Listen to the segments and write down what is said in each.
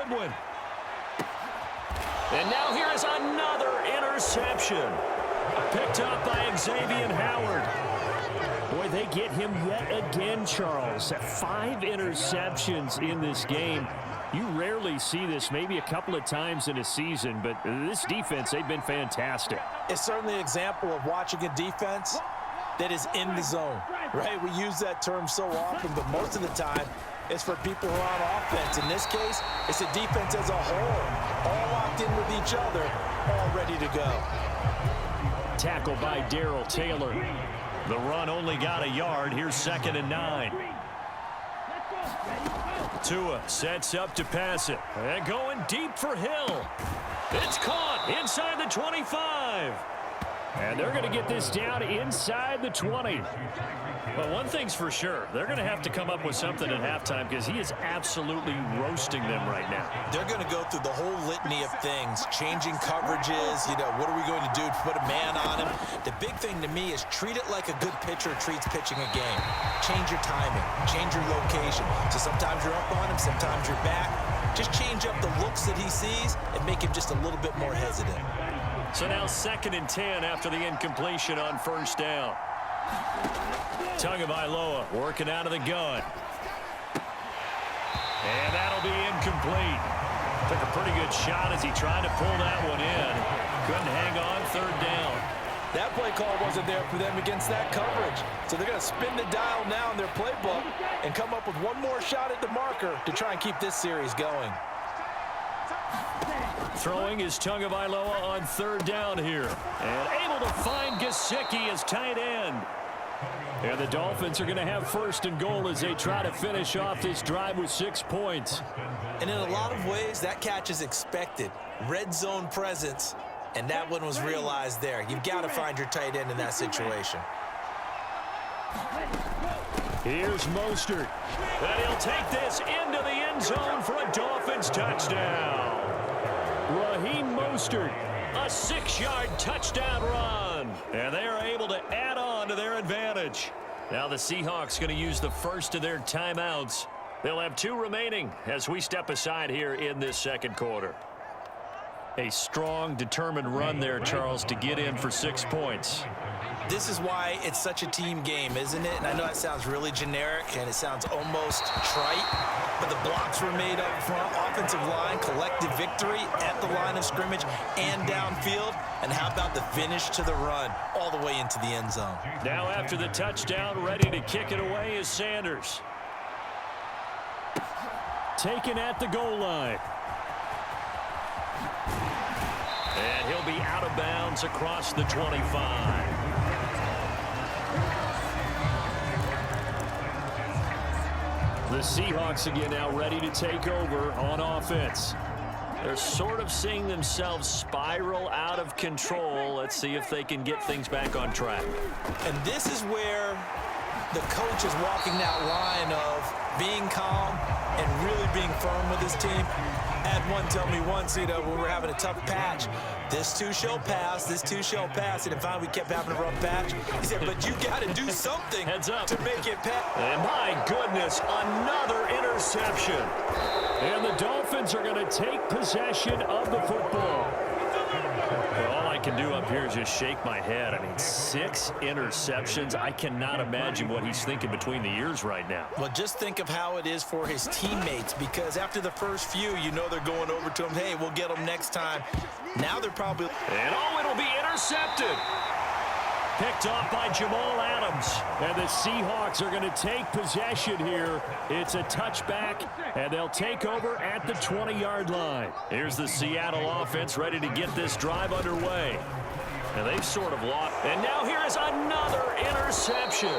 Godwin. And now here is another interception. Picked up by Xavier Howard. Boy, they get him yet again, Charles. 5 interceptions in this game. You rarely see this, maybe a couple of times in a season, but this defense, they've been fantastic. It's certainly an example of watching a defense that is in the zone, right? We use that term so often, but most of the time, it's for people who are on offense. In this case, it's a defense as a whole, all locked in with each other, all ready to go. Tackle by Darrell Taylor. The run only got a yard. Here's 2nd and 9. Tua sets up to pass it. And going deep for Hill. It's caught inside the 25. And they're going to get this down inside the 20. But one thing's for sure, they're going to have to come up with something at halftime because he is absolutely roasting them right now. They're going to go through the whole litany of things, changing coverages, what are we going to do to put a man on him? The big thing to me is treat it like a good pitcher treats pitching a game. Change your timing, change your location. So sometimes you're up on him, sometimes you're back. Just change up the looks that he sees and make him just a little bit more hesitant. So now 2nd and 10 after the incompletion on 1st down. Tagovailoa working out of the gun. And that'll be incomplete. Took a pretty good shot as he tried to pull that one in. Couldn't hang on 3rd down. That play call wasn't there for them against that coverage. So they're going to spin the dial now in their playbook and come up with one more shot at the marker to try and keep this series going. Throwing is Tagovailoa on 3rd down here. And able to find Gesicki as tight end. And the Dolphins are going to have 1st and goal as they try to finish off this drive with 6 points. And in a lot of ways, that catch is expected. Red zone presence, and that one was realized there. You've got to find your tight end in that situation. Here's Mostert. And he'll take this into the end zone for a Dolphins touchdown. Raheem Mostert, a 6-yard touchdown run. And they are able to add on to their advantage. Now the Seahawks going to use the first of their timeouts. They'll have 2 remaining as we step aside here in this 2nd quarter. A strong, determined run there, Charles, to get in for 6 points. This is why it's such a team game, isn't it? And I know that sounds really generic and it sounds almost trite, but the blocks were made up front, offensive line, collective victory at the line of scrimmage and downfield. And how about the finish to the run all the way into the end zone? Now after the touchdown, ready to kick it away is Sanders. Taken at the goal line. And he'll be out of bounds across the 25. The Seahawks again now ready to take over on offense. They're sort of seeing themselves spiral out of control. Let's see if they can get things back on track. And this is where the coach is walking that line of being calm and really being firm with his team. I had one tell me once, when we were having a tough patch, this too shall pass, this too shall pass. And finally we kept having a rough patch. He said, but you got to do something Heads up. to make it pass. And my goodness, another interception. And the Dolphins are going to take possession of the football. Well, all I can do up here is just shake my head. I mean, 6 interceptions. I cannot imagine what he's thinking between the ears right now. Well, just think of how it is for his teammates, because after the first few, they're going over to him, hey, we'll get them next time. Now they're probably... And it'll be intercepted. Picked off by Jamal Adams. And the Seahawks are going to take possession here. It's a touchback, and they'll take over at the 20-yard line. Here's the Seattle offense ready to get this drive underway. And they've sort of lost. And now here is another interception.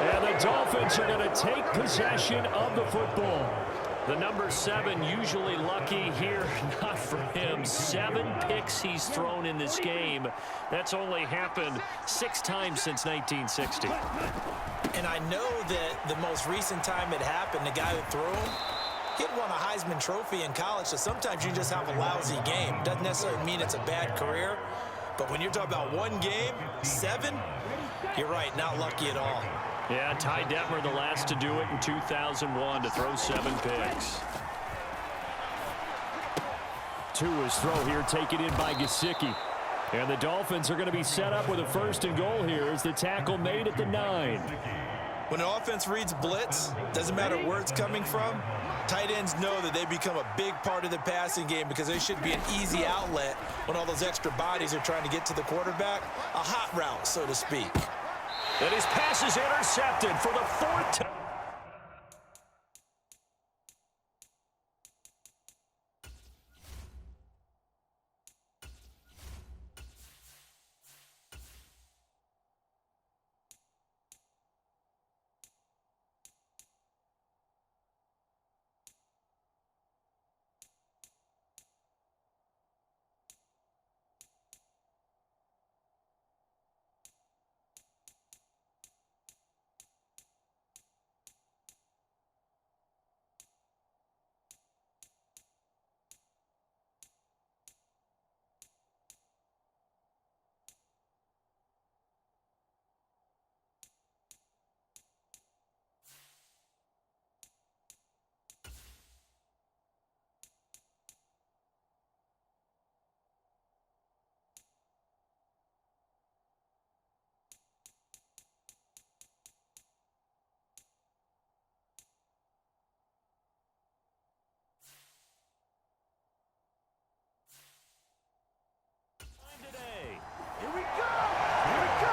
And the Dolphins are going to take possession of the football. The number 7 usually lucky here, not for him. 7 picks he's thrown in this game. That's only happened 6 times since 1960. And I know that the most recent time it happened, the guy who threw him, he had won a Heisman Trophy in college, so sometimes you just have a lousy game. Doesn't necessarily mean it's a bad career, but when you're talking about one game, 7, you're right, not lucky at all. Yeah, Ty Detmer the last to do it in 2001 to throw 7 picks. To his throw here, taken in by Gesicki. And the Dolphins are going to be set up with a 1st and goal here as the tackle made at the 9. When an offense reads blitz, doesn't matter where it's coming from, tight ends know that they become a big part of the passing game because they should be an easy outlet when all those extra bodies are trying to get to the quarterback. A hot route, so to speak. And his pass is intercepted for the 4th time.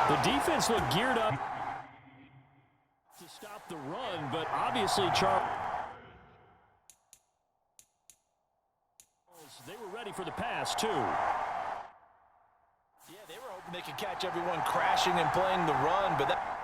The defense looked geared up to stop the run, but obviously Charles, they were ready for the pass too. Yeah, they were hoping they could catch everyone crashing and playing the run, but that...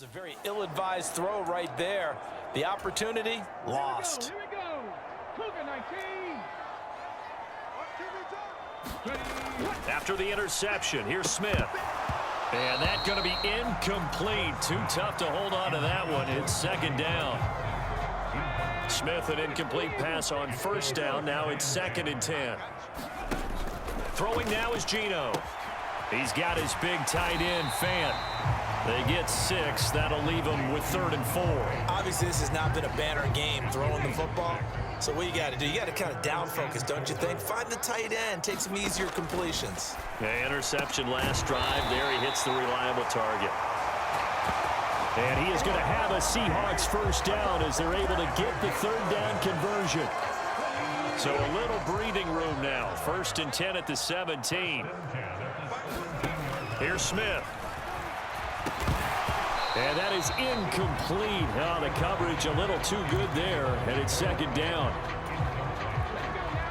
a very ill-advised throw right there. The opportunity lost. Here we go. Cougar 19. After the interception, here's Smith. And that's going to be incomplete. Too tough to hold on to that one. It's 2nd down. Smith, an incomplete pass on 1st down. Now it's 2nd and 10. Throwing now is Geno. He's got his big tight end, Fant. They get 6. That'll leave them with 3rd and 4. Obviously, this has not been a banner game throwing the football. So what you got to do, you got to kind of down focus, don't you think? Find the tight end, take some easier completions. Yeah, interception last drive. There he hits the reliable target. And he is going to have a Seahawks 1st down as they're able to get the 3rd down conversion. So a little breathing room now. 1st and 10 at the 17. Here's Smith. And that is incomplete. Oh, the coverage a little too good there, and it's 2nd down.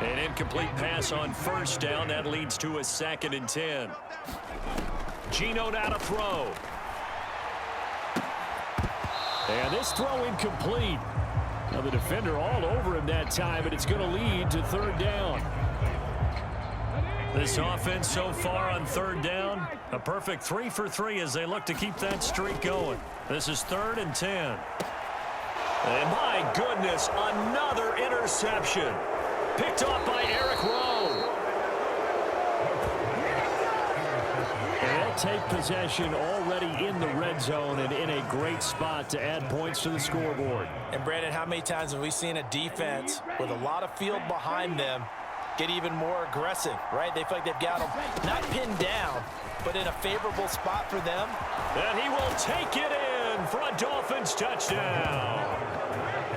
An incomplete pass on 1st down. That leads to a 2nd and 10. Geno now to throw. And this throw incomplete. Now the defender all over him that time, but it's going to lead to 3rd down. This offense so far on 3rd down, a perfect 3 for 3 as they look to keep that streak going. This is 3rd and 10. And my goodness, another interception. Picked off by Eric Rowe. And they'll take possession already in the red zone and in a great spot to add points to the scoreboard. And Brandon, how many times have we seen a defense with a lot of field behind them get even more aggressive, right? They feel like they've got them not pinned down, but in a favorable spot for them. And he will take it in for a Dolphins touchdown.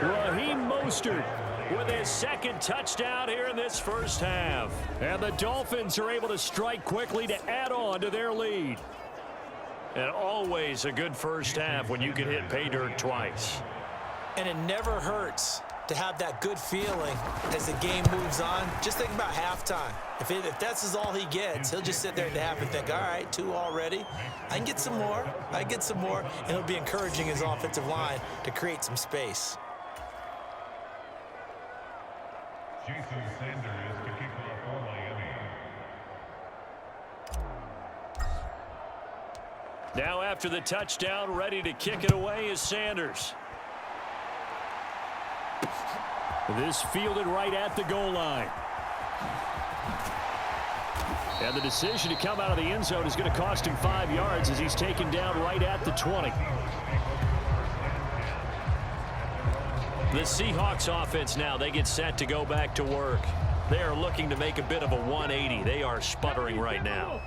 Raheem Mostert with his 2nd touchdown here in this 1st half. And the Dolphins are able to strike quickly to add on to their lead. And always a good 1st half when you can hit pay dirt twice. And it never hurts to have that good feeling as the game moves on. Just think about halftime. If that's all he gets, he'll just sit there at the half and think, all right, 2 already. I can get some more. I can get some more. And he'll be encouraging his offensive line to create some space. Jason Sanders to kick off for Miami. Now after the touchdown, ready to kick it away is Sanders. This fielded right at the goal line. And the decision to come out of the end zone is going to cost him 5 yards as he's taken down right at the 20. The Seahawks offense now, they get set to go back to work. They are looking to make a bit of a 180. They are sputtering right now.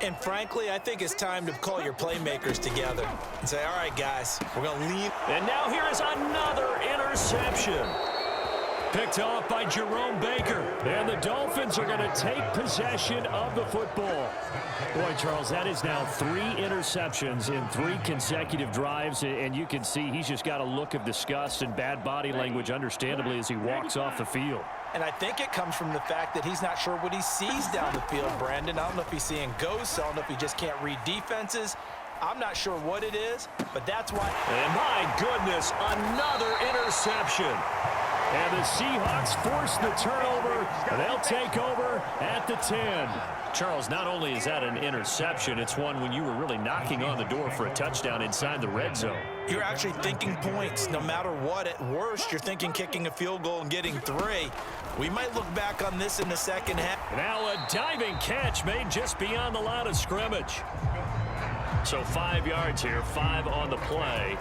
And frankly, I think it's time to call your playmakers together and say, all right, guys, we're going to lean. And now here is another interception. Picked off by Jerome Baker. And the Dolphins are going to take possession of the football. Boy, Charles, that is now 3 interceptions in 3 consecutive drives. And you can see he's just got a look of disgust and bad body language, understandably, as he walks off the field. And I think it comes from the fact that he's not sure what he sees down the field, Brandon. I don't know if he's seeing ghosts. I don't know if he just can't read defenses. I'm not sure what it is, but that's why. And my goodness, another interception. And the Seahawks force the turnover. They'll take over at the 10. Charles, not only is that an interception, it's one when you were really knocking on the door for a touchdown inside the red zone. You're actually thinking points. No matter what, at worst, you're thinking kicking a field goal and getting 3. We might look back on this in the second half. Now a diving catch made just beyond the line of scrimmage. So 5 yards here, 5 on the play,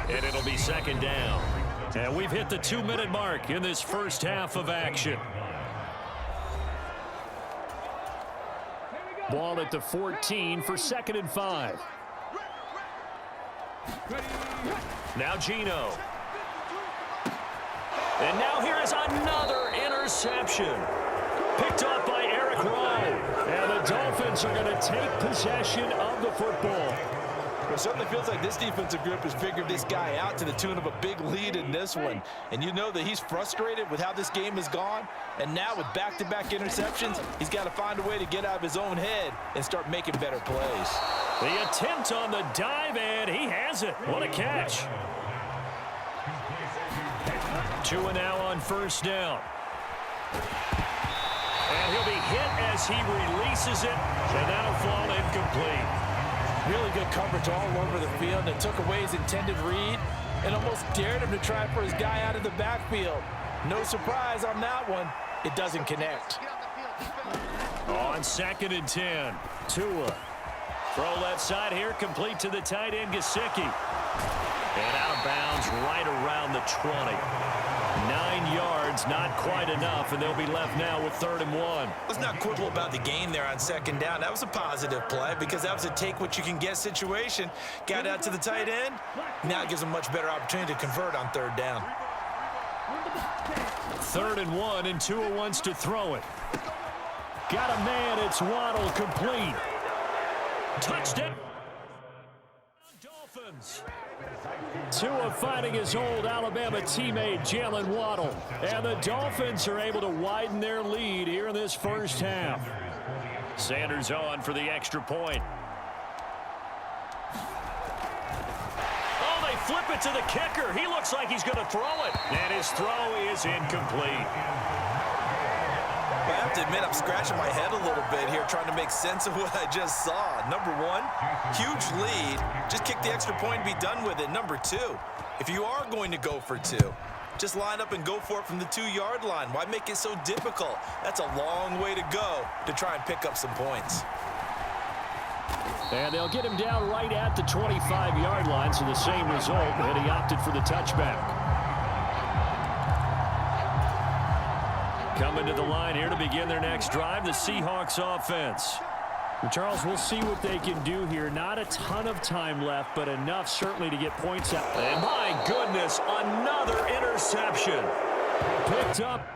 and it'll be second down. And we've hit the 2-minute mark in this first half of action. Ball at the 14 for 2nd and 5. Now Geno. And now here is another interception. Picked off by Eric Rowe. And the Dolphins are going to take possession of the football. It certainly feels like this defensive group has figured this guy out to the tune of a big lead in this one. And you know that he's frustrated with how this game has gone. And now with back-to-back interceptions, he's got to find a way to get out of his own head and start making better plays. The attempt on the dive, and he has it. What a catch. Tua now on first down. And he'll be hit as he releases it, and that'll fall incomplete. Really good coverage all over the field that took away his intended read and almost dared him to try for his guy out of the backfield. No surprise on that one. It doesn't connect. On 2nd and 10, Tua. Throw left side here, complete to the tight end, Gesicki. And out of bounds right around the 20. 9 yards, not quite enough, and they'll be left now with 3rd and 1. Let's not quibble about the gain there on 2nd down. That was a positive play because that was a take-what-you-can-get situation. Got out to the tight end. Now it gives them much better opportunity to convert on 3rd down. 3rd and 1, and Tua wants to throw it. Got a man, it's Waddle, complete. Touchdown. Dolphins. Tua fighting his old Alabama teammate, Jalen Waddle. And the Dolphins are able to widen their lead here in this first half. Sanders on for the extra point. Oh, they flip it to the kicker. He looks like he's going to throw it. And his throw is incomplete. I have to admit, I'm scratching my head a little bit here trying to make sense of what I just saw. Number 1, huge lead. Just kick the extra point and be done with it. Number 2, if you are going to go for 2, just line up and go for it from the 2-yard line. Why make it so difficult? That's a long way to go to try and pick up some points. And they'll get him down right at the 25-yard line, so the same result, and he opted for the touchback. Coming to the line here to begin their next drive, the Seahawks offense. And Charles, we'll see what they can do here. Not a ton of time left, but enough certainly to get points out. And my goodness, another interception. Picked up